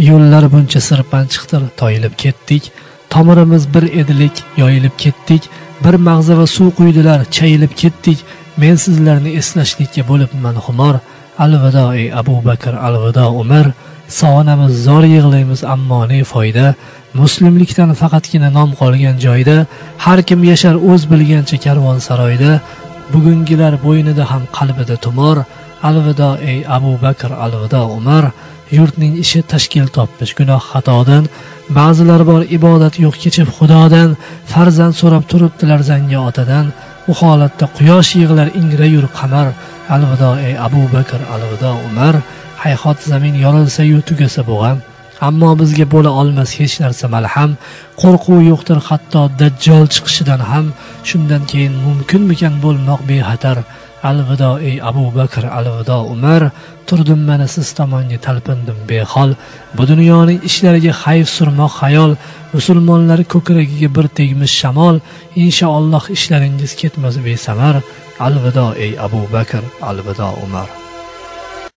yo'llar buncha sirpanchiqdir, toyilib ketdik. Tomirimiz bir edilik, yoyilib ketdik. Bir mag'za va suv quydilar, chayilib ketdik. Men sizlarni eslashlikka bo'libman xumor. Alvido ey Abu Bakr, alvido Umar. Sog'inamiz, zor yig'laymiz, ammo ne foyda. Muslimlikdan faqatgina nom qolgan joyda, har kim yashar o'z bilgancha karvonsaroyda. Bugungilar bo'ynida ham qalbida tumor. Alvido ey Abu Bakr, alvido Umar. Yurtning ishi tashkil topmish gunoh xatodan. Ba'zilar bor ibodat yo'q kechib Xudodan. Farzand so'rab turibdilar zanga otadan. Bu holatda quyosh yig'lar ingra yur qamar. Alvido ey Abu Bakr, alvido Umar. Hayhot zamin yorilsa-yu tugasa bu g'am. Ammo bizga bo'la olmas hech narsa malham. Qo'rquv yo'qdir hatto dajjol chiqishidan ham. Shundan keyin mumkinmikan bo'lmoq bexatar. Alvido ey Abu Bakr, alvido Umar. Turdim mana siz tomonga talpindim behol. Bu dunyoning ishlariga xayf surmoq xayol. Musulmonlar ko'kragiga bir tegmish shamol. Inshaalloh ishlaringiz ketmas besamar. Alvido ey Abu Bakr, alvido Umar.